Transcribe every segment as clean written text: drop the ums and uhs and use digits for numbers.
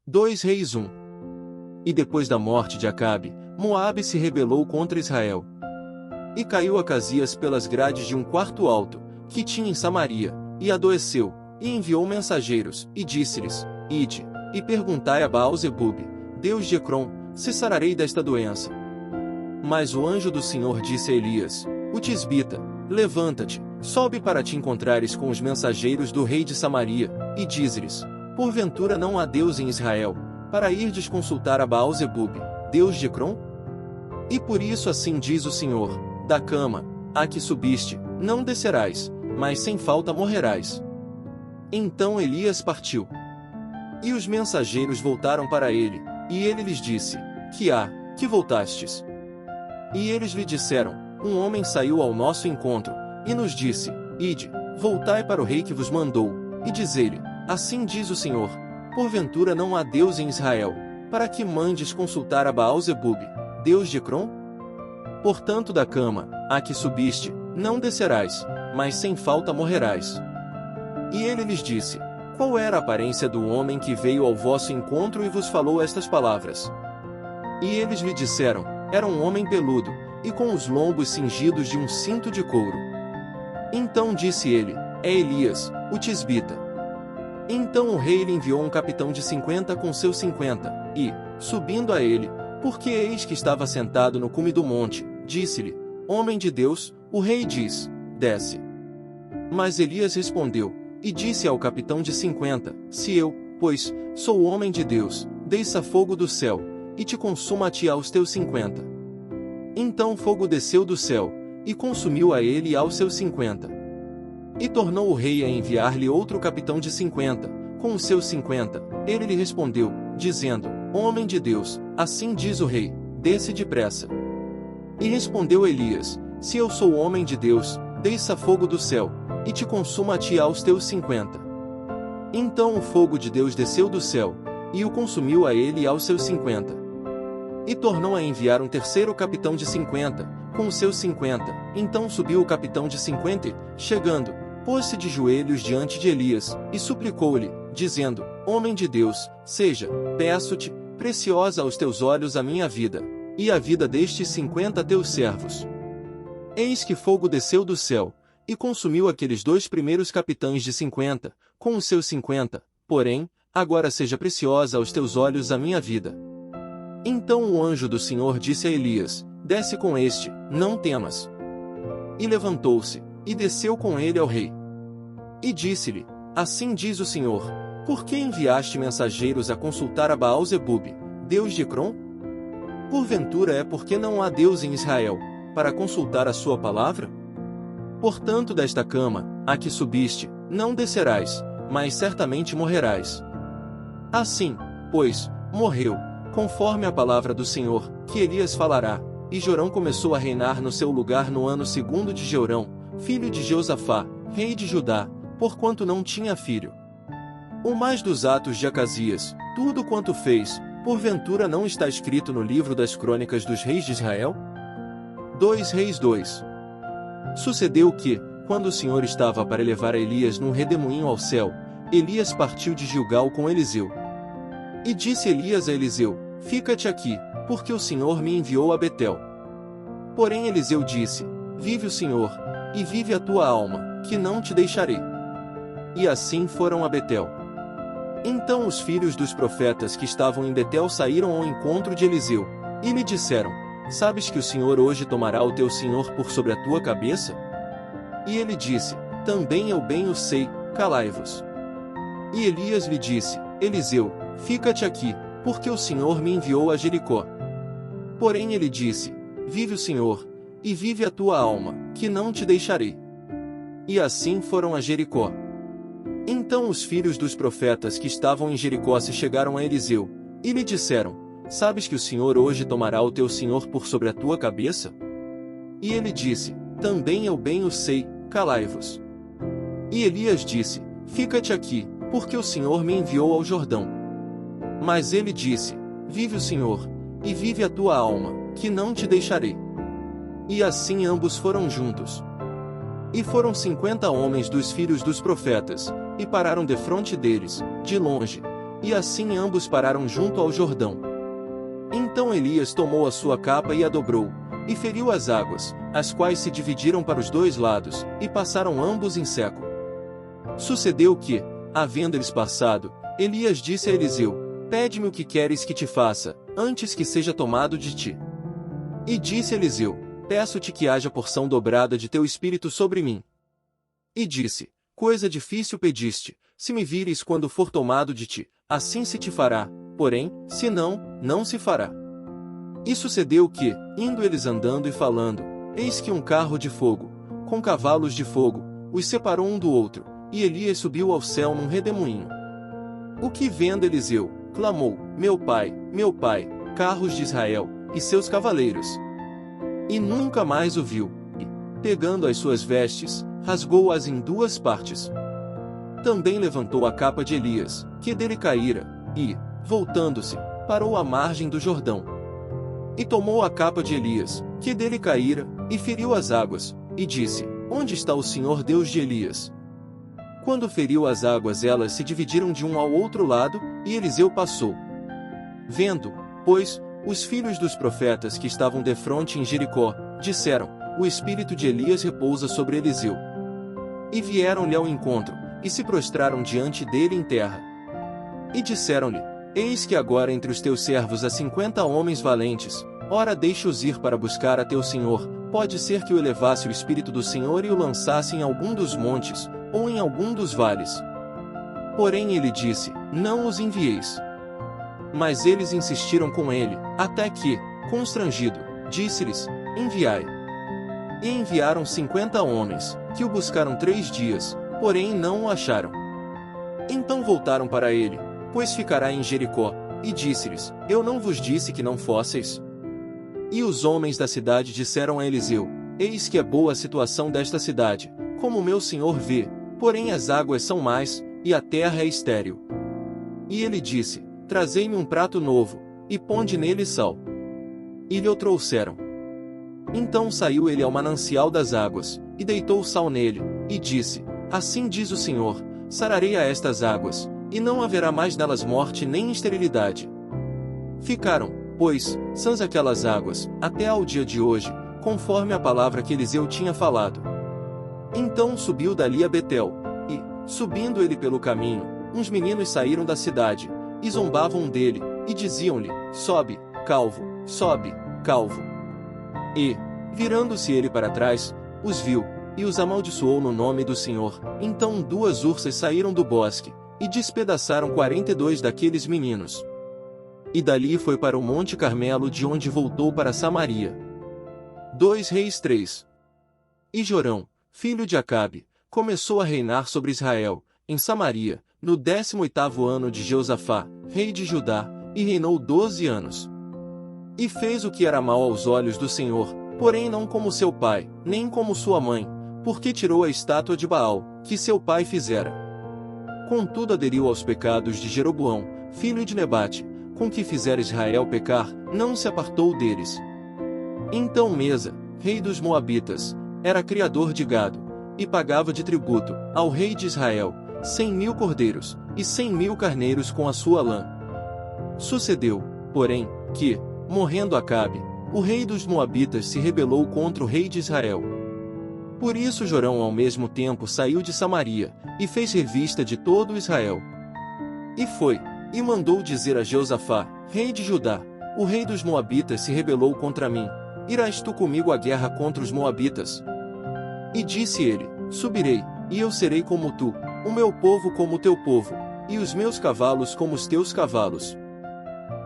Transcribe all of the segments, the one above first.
2 Reis 1. E depois da morte de Acabe, Moabe se rebelou contra Israel. E caiu Acasias pelas grades de um quarto alto, que tinha em Samaria, e adoeceu, e enviou mensageiros, e disse-lhes: Ide, e perguntai a Baal-zebub, Deus de Ecrom, se sararei desta doença. Mas o anjo do Senhor disse a Elias, o tisbita: Levanta-te, sobe para te encontrares com os mensageiros do rei de Samaria, e dize-lhes: Porventura não há Deus em Israel, para irdes consultar a Baal-zebub, Deus de Ecrom? E por isso assim diz o Senhor: da cama, a que subiste, não descerás, mas sem falta morrerás. Então Elias partiu. E os mensageiros voltaram para ele, e ele lhes disse: Que há, que voltastes? E eles lhe disseram: Um homem saiu ao nosso encontro, e nos disse: Ide, voltai para o rei que vos mandou, e diz-lhe: Assim diz o Senhor: Porventura não há Deus em Israel, para que mandes consultar a Baal-zebub, Deus de Ecrom? Portanto da cama, a que subiste, não descerás, mas sem falta morrerás. E ele lhes disse: Qual era a aparência do homem que veio ao vosso encontro e vos falou estas palavras? E eles lhe disseram: Era um homem peludo, e com os lombos cingidos de um cinto de couro. Então disse ele: É Elias, o tisbita. Então o rei lhe enviou um capitão de 50 com seus 50, e, subindo a ele, porque eis que estava sentado no cume do monte, disse-lhe: Homem de Deus, o rei diz: Desce. Mas Elias respondeu, e disse ao capitão de 50: Se eu, pois, sou homem de Deus, desça fogo do céu, e te consuma a ti aos teus 50. Então fogo desceu do céu, e consumiu a ele e aos seus 50. E tornou o rei a enviar-lhe outro capitão de 50, com os seus 50. Ele lhe respondeu, dizendo: Homem de Deus, assim diz o rei: Desce depressa. E respondeu Elias: Se eu sou homem de Deus, desça fogo do céu, e te consuma a ti aos teus 50. Então o fogo de Deus desceu do céu, e o consumiu a ele e aos seus 50. E tornou a enviar um terceiro capitão de 50, com os seus 50. Então subiu o capitão de 50 e, chegando, pôs-se de joelhos diante de Elias, e suplicou-lhe, dizendo: Homem de Deus, seja, peço-te, preciosa aos teus olhos a minha vida, e a vida destes 50 teus servos. Eis que fogo desceu do céu, e consumiu aqueles 2 primeiros capitães de 50, com os seus 50, porém, agora seja preciosa aos teus olhos a minha vida. Então o anjo do Senhor disse a Elias: Desce com este, não temas. E levantou-se, e desceu com ele ao rei. E disse-lhe: Assim diz o Senhor: Por que enviaste mensageiros a consultar a Baal-zebub, Deus de Ecrom? Porventura é porque não há Deus em Israel, para consultar a sua palavra? Portanto desta cama, a que subiste, não descerás, mas certamente morrerás. Assim, pois, morreu, conforme a palavra do Senhor, que Elias falará, e Jorão começou a reinar no seu lugar no ano 2º de Jeorão, filho de Josafá, rei de Judá, porquanto não tinha filho. O mais dos atos de Acasias, tudo quanto fez, porventura não está escrito no livro das crônicas dos reis de Israel? 2 Reis 2. Sucedeu que, quando o Senhor estava para elevar a Elias num redemoinho ao céu, Elias partiu de Gilgal com Eliseu. E disse Elias a Eliseu: Fica-te aqui, porque o Senhor me enviou a Betel. Porém Eliseu disse: Vive o Senhor, e vive a tua alma, que não te deixarei. E assim foram a Betel. Então os filhos dos profetas que estavam em Betel saíram ao encontro de Eliseu, e lhe disseram: Sabes que o Senhor hoje tomará o teu senhor por sobre a tua cabeça? E ele disse: Também eu bem o sei, calai-vos. E Elias lhe disse: Eliseu, fica-te aqui, porque o Senhor me enviou a Jericó. Porém ele disse: Vive o Senhor, e vive a tua alma, que não te deixarei. E assim foram a Jericó. Então os filhos dos profetas que estavam em Jericó se chegaram a Eliseu, e lhe disseram: Sabes que o Senhor hoje tomará o teu senhor por sobre a tua cabeça? E ele disse: Também eu bem o sei, calai-vos. E Elias disse: Fica-te aqui, porque o Senhor me enviou ao Jordão. Mas ele disse: Vive o Senhor, e vive a tua alma, que não te deixarei. E assim ambos foram juntos. E foram 50 homens dos filhos dos profetas, e pararam defronte deles, de longe, e assim ambos pararam junto ao Jordão. Então Elias tomou a sua capa e a dobrou, e feriu as águas, as quais se dividiram para os dois lados, e passaram ambos em seco. Sucedeu que, havendo eles passado, Elias disse a Eliseu: Pede-me o que queres que te faça, antes que seja tomado de ti. E disse Eliseu: Peço-te que haja porção dobrada de teu espírito sobre mim. E disse: Coisa difícil pediste, se me vires quando for tomado de ti, assim se te fará, porém, se não, não se fará. E sucedeu que, indo eles andando e falando, eis que um carro de fogo, com cavalos de fogo, os separou um do outro, e Elias subiu ao céu num redemoinho. O que vendo Eliseu, clamou: meu pai, carros de Israel, e seus cavaleiros. E nunca mais o viu, e, pegando as suas vestes, rasgou-as em duas partes. Também levantou a capa de Elias, que dele caíra, e, voltando-se, parou à margem do Jordão. E tomou a capa de Elias, que dele caíra, e feriu as águas, e disse: Onde está o Senhor Deus de Elias? Quando feriu as águas, elas se dividiram de um ao outro lado, e Eliseu passou. Vendo, pois, os filhos dos profetas que estavam defronte em Jericó, disseram: O espírito de Elias repousa sobre Eliseu. E vieram-lhe ao encontro, e se prostraram diante dele em terra. E disseram-lhe: Eis que agora entre os teus servos há 50 homens valentes, ora deixa-os ir para buscar a teu senhor, pode ser que o elevasse o espírito do Senhor e o lançasse em algum dos montes, ou em algum dos vales. Porém ele disse: Não os envieis. Mas eles insistiram com ele, até que, constrangido, disse-lhes: Enviai. E enviaram 50 homens, que o buscaram 3 dias, porém não o acharam. Então voltaram para ele, pois ficará em Jericó, e disse-lhes: Eu não vos disse que não fosseis? E os homens da cidade disseram a Eliseu: Eis que é boa a situação desta cidade, como meu senhor vê, porém as águas são mais, e a terra é estéril. E ele disse: Trazei-me um prato novo, e ponde nele sal. E lhe o trouxeram. Então saiu ele ao manancial das águas, e deitou sal nele, e disse: Assim diz o Senhor: Sararei a estas águas, e não haverá mais nelas morte nem esterilidade. Ficaram, pois, sãs aquelas águas, até ao dia de hoje, conforme a palavra que Eliseu tinha falado. Então subiu dali a Betel, e, subindo ele pelo caminho, uns meninos saíram da cidade, e zombavam dele, e diziam-lhe: Sobe, calvo, sobe, calvo. E, virando-se ele para trás, os viu, e os amaldiçoou no nome do Senhor. Então 2 ursas saíram do bosque, e despedaçaram 42 daqueles meninos. E dali foi para o Monte Carmelo, de onde voltou para Samaria. 2 Reis 3. E Jorão, filho de Acabe, começou a reinar sobre Israel, em Samaria, no 18º ano de Jeosafá, rei de Judá, e reinou 12 anos. E fez o que era mal aos olhos do Senhor, porém não como seu pai, nem como sua mãe, porque tirou a estátua de Baal, que seu pai fizera. Contudo aderiu aos pecados de Jeroboão, filho de Nebate, com que fizera Israel pecar, não se apartou deles. Então Mesa, rei dos Moabitas, era criador de gado, e pagava de tributo, ao rei de Israel, 100.000 cordeiros, e 100.000 carneiros com a sua lã. Sucedeu, porém, que, morrendo Acabe, o rei dos Moabitas se rebelou contra o rei de Israel. Por isso Jorão ao mesmo tempo saiu de Samaria, e fez revista de todo Israel. E foi, e mandou dizer a Jeosafá, rei de Judá: O rei dos Moabitas se rebelou contra mim, irás tu comigo à guerra contra os Moabitas? E disse ele: Subirei, e eu serei como tu, o meu povo como o teu povo, e os meus cavalos como os teus cavalos.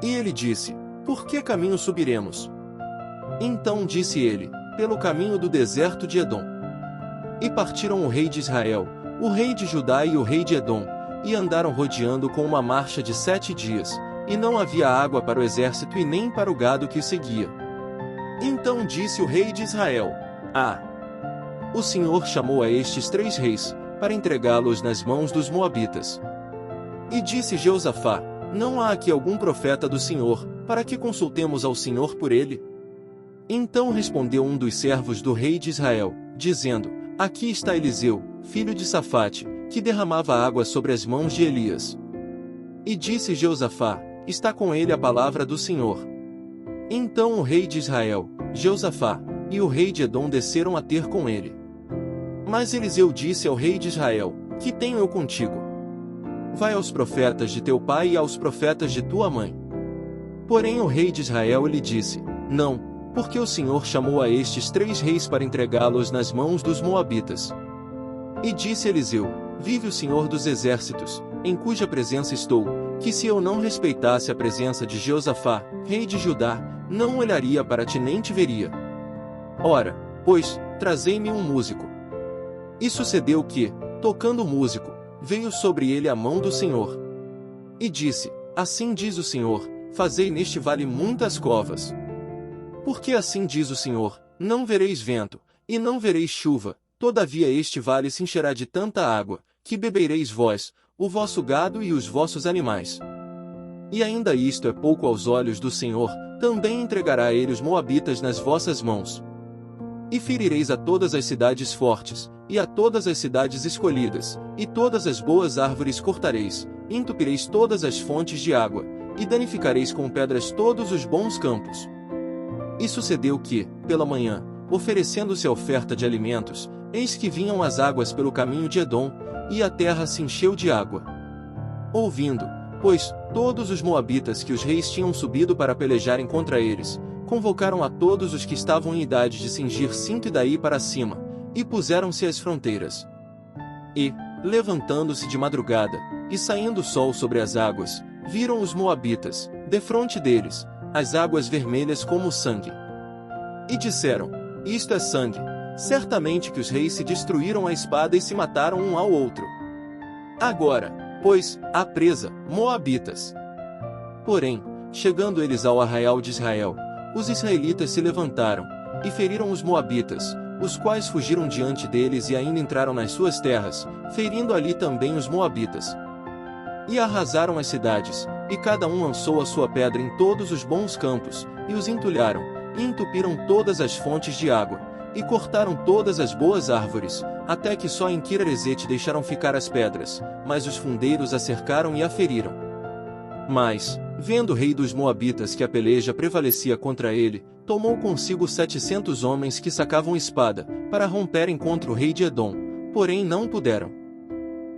E ele disse: Por que caminho subiremos? Então disse ele: Pelo caminho do deserto de Edom. E partiram o rei de Israel, o rei de Judá e o rei de Edom, e andaram rodeando com uma marcha de 7 dias, e não havia água para o exército e nem para o gado que o seguia. Então disse o rei de Israel: O Senhor chamou a estes 3 reis, para entregá-los nas mãos dos Moabitas. E disse Jeosafá: Não há aqui algum profeta do Senhor, para que consultemos ao Senhor por ele? Então respondeu um dos servos do rei de Israel, dizendo: Aqui está Eliseu, filho de Safate, que derramava água sobre as mãos de Elias. E disse Jeosafá: está com ele a palavra do Senhor. Então o rei de Israel, Jeosafá, e o rei de Edom desceram a ter com ele. Mas Eliseu disse ao rei de Israel: que tenho eu contigo? Vai aos profetas de teu pai e aos profetas de tua mãe. Porém o rei de Israel lhe disse: não, porque o Senhor chamou a estes 3 reis para entregá-los nas mãos dos moabitas. E disse Eliseu: vive o Senhor dos exércitos, em cuja presença estou, que se eu não respeitasse a presença de Jeosafá, rei de Judá, não olharia para ti nem te veria. Ora, pois, trazei-me um músico. E sucedeu que, tocando o músico, veio sobre ele a mão do Senhor. E disse: assim diz o Senhor, fazei neste vale muitas covas. Porque assim diz o Senhor, não vereis vento, e não vereis chuva, todavia este vale se encherá de tanta água, que bebereis vós, o vosso gado e os vossos animais. E ainda isto é pouco aos olhos do Senhor, também entregará ele os moabitas nas vossas mãos. E ferireis a todas as cidades fortes, e a todas as cidades escolhidas, e todas as boas árvores cortareis, entupireis todas as fontes de água, e danificareis com pedras todos os bons campos. E sucedeu que, pela manhã, oferecendo-se a oferta de alimentos, eis que vinham as águas pelo caminho de Edom, e a terra se encheu de água. Ouvindo, pois, todos os moabitas que os reis tinham subido para pelejarem contra eles, convocaram a todos os que estavam em idade de cingir cinto e daí para cima, e puseram-se às fronteiras. E, levantando-se de madrugada, e saindo o sol sobre as águas, viram os moabitas, defronte deles, as águas vermelhas como o sangue. E disseram: isto é sangue, certamente que os reis se destruíram à espada e se mataram um ao outro. Agora, pois, à presa, moabitas. Porém, chegando eles ao arraial de Israel, os israelitas se levantaram, e feriram os moabitas, os quais fugiram diante deles e ainda entraram nas suas terras, ferindo ali também os moabitas. E arrasaram as cidades, e cada um lançou a sua pedra em todos os bons campos, e os entulharam, e entupiram todas as fontes de água, e cortaram todas as boas árvores, até que só em Kiraresete deixaram ficar as pedras, mas os fundeiros a cercaram e a feriram. Mas, vendo o rei dos moabitas que a peleja prevalecia contra ele, tomou consigo 700 homens que sacavam espada, para romperem contra o rei de Edom, porém não puderam.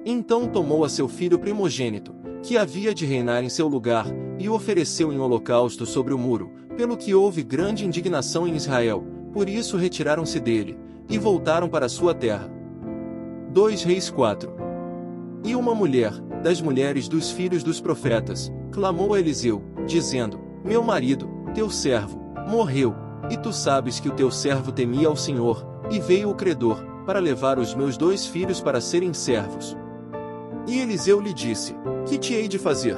Então tomou a seu filho primogênito, que havia de reinar em seu lugar, e o ofereceu em holocausto sobre o muro, pelo que houve grande indignação em Israel, por isso retiraram-se dele, e voltaram para sua terra. 2 Reis 4. E uma mulher, das mulheres dos filhos dos profetas, clamou a Eliseu, dizendo: meu marido, teu servo, morreu, e tu sabes que o teu servo temia ao Senhor, e veio o credor, para levar os meus 2 filhos para serem servos. E Eliseu lhe disse: que te hei de fazer?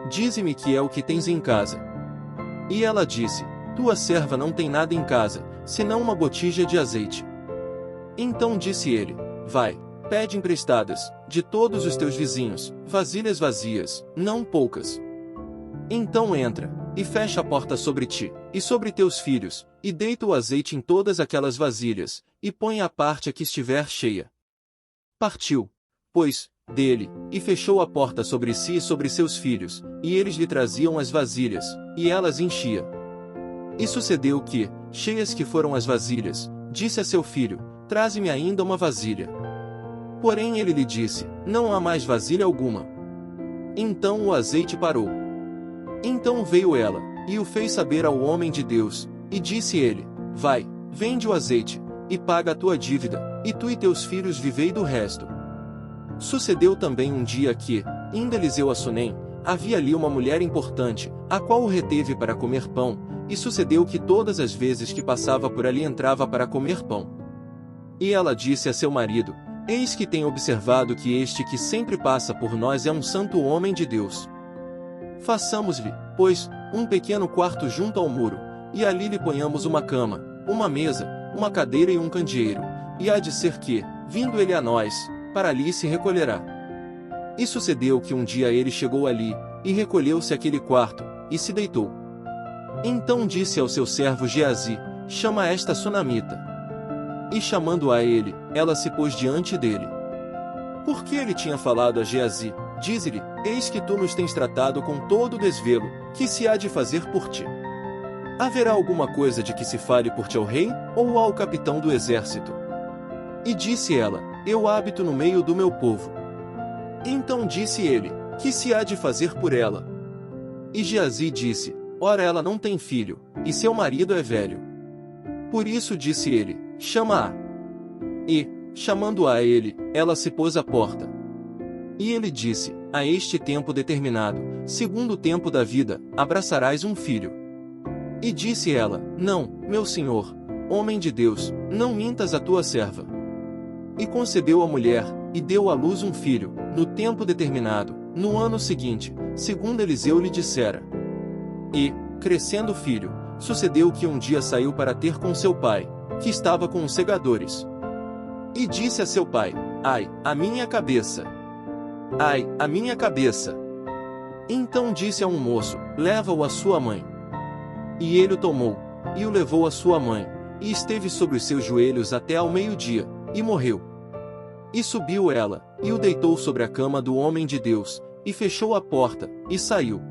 Dize-me que é o que tens em casa. E ela disse: tua serva não tem nada em casa, senão uma botija de azeite. Então disse ele: vai, pede emprestadas, de todos os teus vizinhos, vasilhas vazias, não poucas. Então entra, e fecha a porta sobre ti, e sobre teus filhos, e deita o azeite em todas aquelas vasilhas, e põe à parte a que estiver cheia. Partiu, pois, dele, e fechou a porta sobre si e sobre seus filhos, e eles lhe traziam as vasilhas, e elas enchia. E sucedeu que, cheias que foram as vasilhas, disse a seu filho: traze-me ainda uma vasilha. Porém ele lhe disse: não há mais vasilha alguma. Então o azeite parou. Então veio ela, e o fez saber ao homem de Deus, e disse ele: vai, vende o azeite, e paga a tua dívida, e tu e teus filhos vivei do resto. Sucedeu também um dia que, indo Eliseu a Sunem, havia ali uma mulher importante, a qual o reteve para comer pão, e sucedeu que todas as vezes que passava por ali entrava para comer pão. E ela disse a seu marido: eis que tenho observado que este que sempre passa por nós é um santo homem de Deus. Façamos-lhe, pois, um pequeno quarto junto ao muro, e ali lhe ponhamos uma cama, uma mesa, uma cadeira e um candeeiro, e há de ser que, vindo ele a nós, para ali se recolherá. E sucedeu que um dia ele chegou ali, e recolheu-se àquele quarto, e se deitou. Então disse ao seu servo Geazi: chama esta sunamita. E chamando a ele, ela se pôs diante dele. Porque ele tinha falado a Geazi: dize-lhe: eis que tu nos tens tratado com todo o desvelo, que se há de fazer por ti? Haverá alguma coisa de que se fale por ti ao rei, ou ao capitão do exército? E disse ela: eu habito no meio do meu povo. Então disse ele: que se há de fazer por ela? E Geazi disse: ora, ela não tem filho, e seu marido é velho. Por isso disse ele: chama-a. E, chamando-a a ele, ela se pôs à porta. E ele disse: a este tempo determinado, segundo o tempo da vida, abraçarás um filho. E disse ela: não, meu senhor, homem de Deus, não mintas a tua serva. E concebeu a mulher, e deu à luz um filho, no tempo determinado, no ano seguinte, segundo Eliseu lhe dissera. E, crescendo o filho, sucedeu que um dia saiu para ter com seu pai, que estava com os segadores. E disse a seu pai: ai, a minha cabeça! Ai, a minha cabeça! Então disse a um moço: leva-o à sua mãe. E ele o tomou, e o levou à sua mãe, e esteve sobre os seus joelhos até ao meio-dia, e morreu. E subiu ela, e o deitou sobre a cama do homem de Deus, e fechou a porta, e saiu.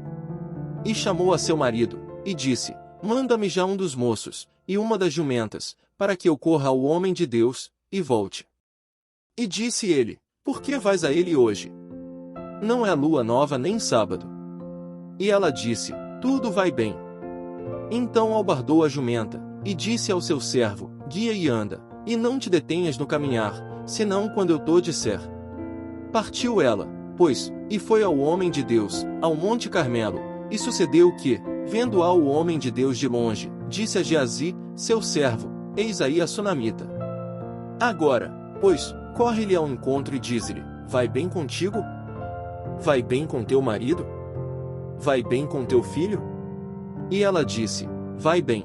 E chamou a seu marido, e disse: manda-me já um dos moços, e uma das jumentas, para que eu corra ao homem de Deus, e volte. E disse ele: por que vais a ele hoje? Não é lua nova nem sábado. E ela disse: tudo vai bem. Então albardou a jumenta, e disse ao seu servo: guia e anda, e não te detenhas no caminhar, senão quando eu te disser. Partiu ela, pois, e foi ao homem de Deus, ao monte Carmelo, e sucedeu que, vendo-a o homem de Deus de longe, disse a Geazi, seu servo: eis aí a sunamita. Agora, pois, corre-lhe ao encontro e dize-lhe: vai bem contigo? Vai bem com teu marido? Vai bem com teu filho? E ela disse: vai bem.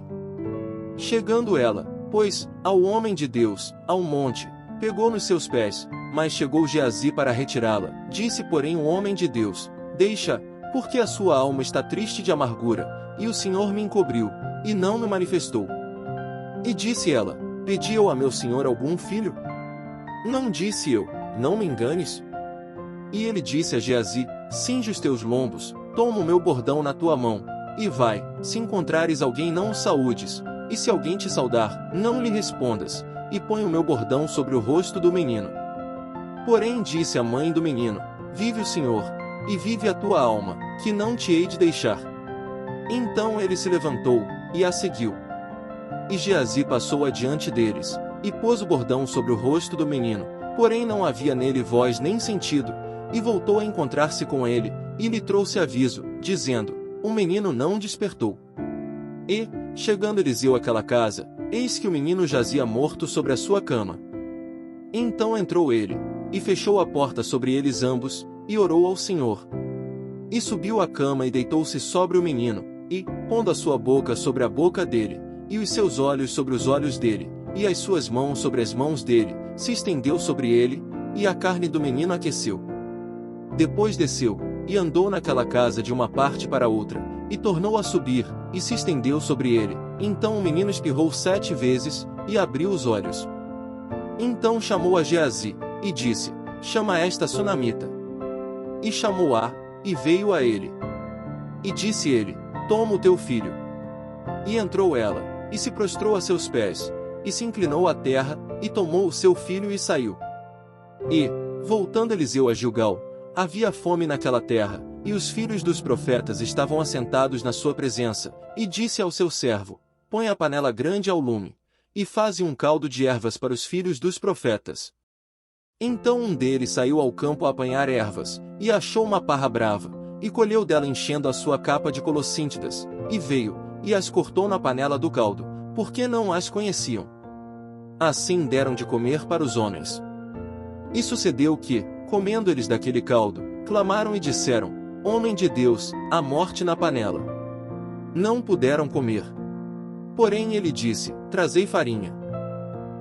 Chegando ela, pois, ao homem de Deus, ao monte, pegou nos seus pés, mas chegou Geazi para retirá-la. Disse porém o homem de Deus: deixa, porque a sua alma está triste de amargura, e o Senhor me encobriu, e não me manifestou. E disse ela: pedi eu a meu senhor algum filho? Não disse eu: não me enganes? E ele disse a Geazi: cinge os teus lombos, toma o meu bordão na tua mão, e vai, se encontrares alguém não o saúdes, e se alguém te saudar, não lhe respondas, e põe o meu bordão sobre o rosto do menino. Porém disse a mãe do menino: vive o Senhor, e vive a tua alma, que não te hei de deixar. Então ele se levantou, e a seguiu. E Geazi passou adiante deles, e pôs o bordão sobre o rosto do menino, porém não havia nele voz nem sentido, e voltou a encontrar-se com ele, e lhe trouxe aviso, dizendo: o menino não despertou. E, chegando Eliseu àquela casa, eis que o menino jazia morto sobre a sua cama. Então entrou ele, e fechou a porta sobre eles ambos, e orou ao Senhor. E subiu à cama e deitou-se sobre o menino, e, pondo a sua boca sobre a boca dele, e os seus olhos sobre os olhos dele, e as suas mãos sobre as mãos dele, se estendeu sobre ele, e a carne do menino aqueceu. Depois desceu, e andou naquela casa de uma parte para outra, e tornou a subir, e se estendeu sobre ele. Então o menino espirrou 7 vezes, e abriu os olhos. Então chamou a Geazi, e disse: chama esta sunamita. E chamou-a, e veio a ele. E disse ele: toma o teu filho. E entrou ela, e se prostrou a seus pés, e se inclinou à terra, e tomou o seu filho e saiu. E, voltando Eliseu a Gilgal, havia fome naquela terra, e os filhos dos profetas estavam assentados na sua presença, e disse ao seu servo: põe a panela grande ao lume, e faze um caldo de ervas para os filhos dos profetas. Então um deles saiu ao campo a apanhar ervas, e achou uma parra brava, e colheu dela enchendo a sua capa de colossíntidas, e veio, e as cortou na panela do caldo, porque não as conheciam. Assim deram de comer para os homens. E sucedeu que, comendo eles daquele caldo, clamaram e disseram: homem de Deus, há morte na panela. Não puderam comer. Porém ele disse: trazei farinha.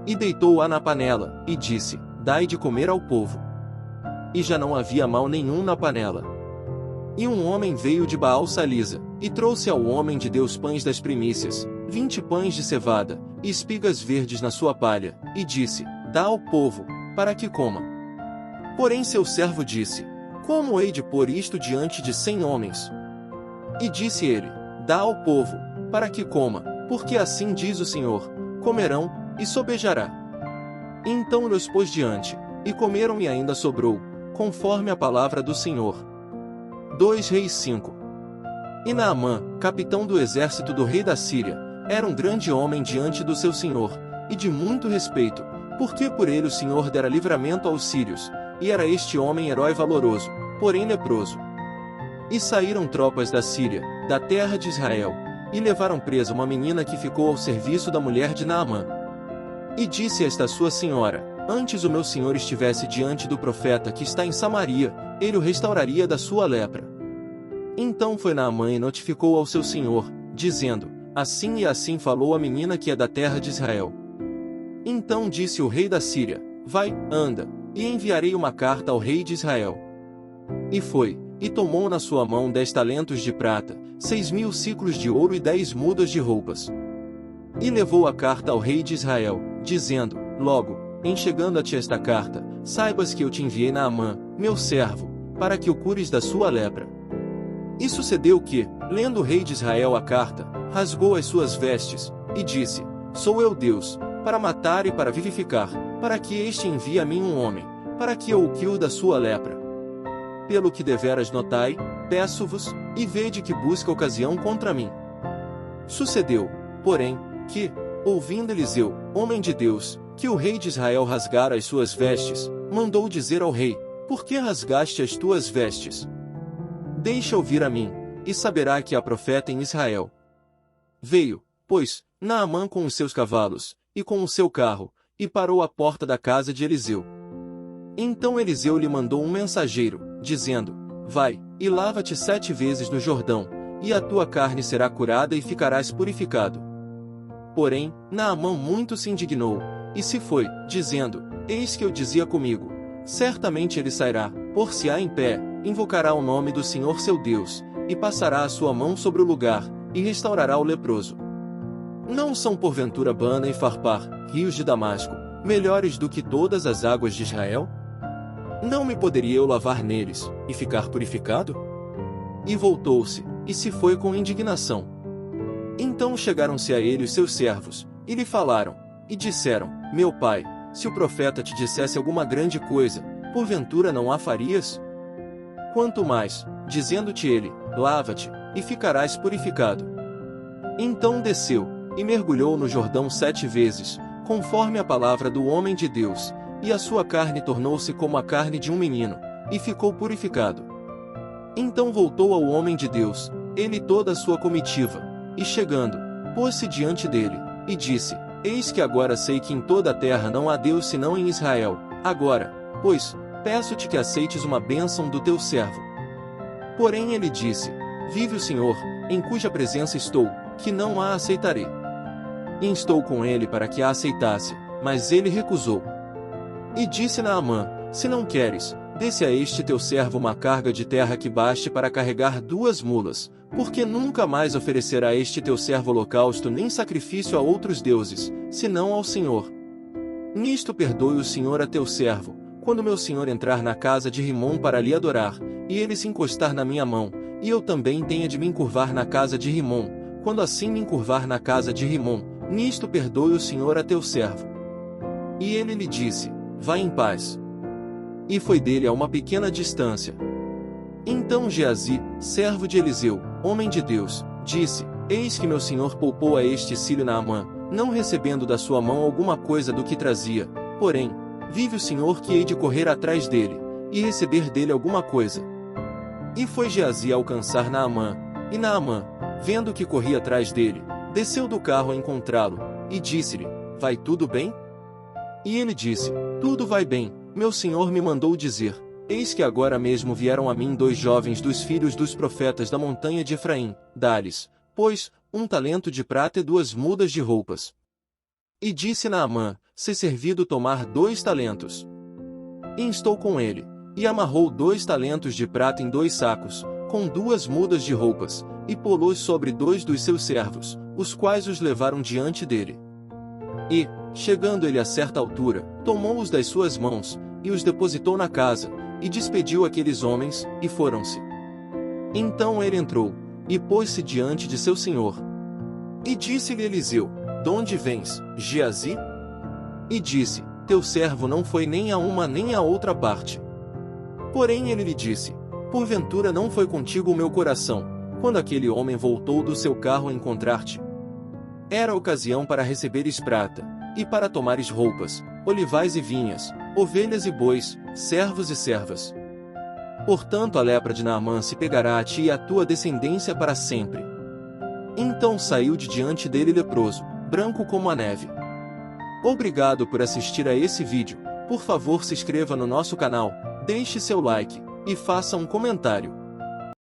E deitou-a na panela, e disse: dai de comer ao povo. E já não havia mal nenhum na panela. E um homem veio de Baal-Salisa, e trouxe ao homem de Deus pães das primícias, 20 pães de cevada, e espigas verdes na sua palha, e disse: dá ao povo, para que coma. Porém seu servo disse: como hei de pôr isto diante de 100 homens? E disse ele, dá ao povo, para que coma, porque assim diz o Senhor, comerão, e sobejará. Então lhes pôs diante, e comeram e ainda sobrou, conforme a palavra do Senhor. 2 Reis 5. E Naamã, capitão do exército do rei da Síria, era um grande homem diante do seu senhor, e de muito respeito, porque por ele o Senhor dera livramento aos sírios, e era este homem herói valoroso, porém leproso. E saíram tropas da Síria, da terra de Israel, e levaram presa uma menina que ficou ao serviço da mulher de Naamã. E disse esta sua senhora, antes o meu senhor estivesse diante do profeta que está em Samaria, ele o restauraria da sua lepra. Então foi Naamã e notificou ao seu senhor, dizendo, assim e assim falou a menina que é da terra de Israel. Então disse o rei da Síria, vai, anda, e enviarei uma carta ao rei de Israel. E foi, e tomou na sua mão 10 talentos de prata, 6.000 siclos de ouro e 10 mudas de roupas. E levou a carta ao rei de Israel, dizendo, logo, em chegando a ti esta carta, saibas que eu te enviei Naamã, meu servo, para que o cures da sua lepra. E sucedeu que, lendo o rei de Israel a carta, rasgou as suas vestes, e disse, sou eu Deus, para matar e para vivificar, para que este envie a mim um homem, para que eu o cure da sua lepra. Pelo que deveras notai, peço-vos, e vede que busca ocasião contra mim. Sucedeu, porém, que, ouvindo Eliseu, homem de Deus, que o rei de Israel rasgara as suas vestes, mandou dizer ao rei, por que rasgaste as tuas vestes? Deixa-o vir a mim, e saberá que há profeta em Israel. Veio, pois, Naamã com os seus cavalos, e com o seu carro, e parou à porta da casa de Eliseu. Então Eliseu lhe mandou um mensageiro, dizendo, vai, e lava-te 7 vezes no Jordão, e a tua carne será curada e ficarás purificado. Porém, Naamã muito se indignou, e se foi, dizendo, eis que eu dizia comigo, certamente ele sairá, pôr-se-á em pé, invocará o nome do Senhor seu Deus, e passará a sua mão sobre o lugar, e restaurará o leproso. Não são porventura Bana e Farpar, rios de Damasco, melhores do que todas as águas de Israel? Não me poderia eu lavar neles, e ficar purificado? E voltou-se, e se foi com indignação. Então chegaram-se a ele os seus servos, e lhe falaram, e disseram, meu pai, se o profeta te dissesse alguma grande coisa, porventura não a farias? Quanto mais, dizendo-te ele, lava-te, e ficarás purificado. Então desceu, e mergulhou no Jordão 7 vezes, conforme a palavra do homem de Deus, e a sua carne tornou-se como a carne de um menino, e ficou purificado. Então voltou ao homem de Deus, ele e toda a sua comitiva, e chegando, pôs-se diante dele, e disse, eis que agora sei que em toda a terra não há Deus senão em Israel, agora, pois, peço-te que aceites uma bênção do teu servo. Porém ele disse, vive o Senhor, em cuja presença estou, que não a aceitarei. E instou com ele para que a aceitasse, mas ele recusou. E disse Naamã, se não queres, dê-se a este teu servo uma carga de terra que baste para carregar 2 mulas, porque nunca mais oferecerá este teu servo holocausto nem sacrifício a outros deuses, senão ao Senhor. Nisto perdoe o Senhor a teu servo, quando meu senhor entrar na casa de Rimom para lhe adorar, e ele se encostar na minha mão, e eu também tenha de me encurvar na casa de Rimom, quando assim me encurvar na casa de Rimom, nisto perdoe o Senhor a teu servo. E ele lhe disse, vai em paz. E foi dele a uma pequena distância. Então Geazi, servo de Eliseu, homem de Deus, disse, eis que meu senhor poupou a este sírio Naamã, não recebendo da sua mão alguma coisa do que trazia, porém, vive o Senhor que hei de correr atrás dele, e receber dele alguma coisa. E foi Geazi alcançar Naamã, e Naamã, vendo que corria atrás dele, desceu do carro a encontrá-lo, e disse-lhe, vai tudo bem? E ele disse, tudo vai bem, meu senhor me mandou dizer, eis que agora mesmo vieram a mim 2 jovens dos filhos dos profetas da montanha de Efraim, dá-lhes, pois, 1 talento de prata e 2 mudas de roupas. E disse Naamã, se servido tomar 2 talentos. E instou com ele, e amarrou 2 talentos de prata em 2 sacos, com 2 mudas de roupas, e pô-los sobre 2 dos seus servos, os quais os levaram diante dele. E, chegando ele a certa altura, tomou-os das suas mãos, e os depositou na casa, e despediu aqueles homens, e foram-se. Então ele entrou, e pôs-se diante de seu senhor. E disse-lhe Eliseu: "Donde vens, Geazi?" E disse: "Teu servo não foi nem a uma nem a outra parte." Porém ele lhe disse: "Porventura não foi contigo o meu coração, quando aquele homem voltou do seu carro a encontrar-te? Era ocasião para receberes prata, e para tomares roupas, olivais e vinhas, ovelhas e bois, servos e servas. Portanto a lepra de Naamã se pegará a ti e à tua descendência para sempre." Então saiu de diante dele leproso, branco como a neve. Obrigado por assistir a esse vídeo. Por favor, se inscreva no nosso canal, deixe seu like, e faça um comentário.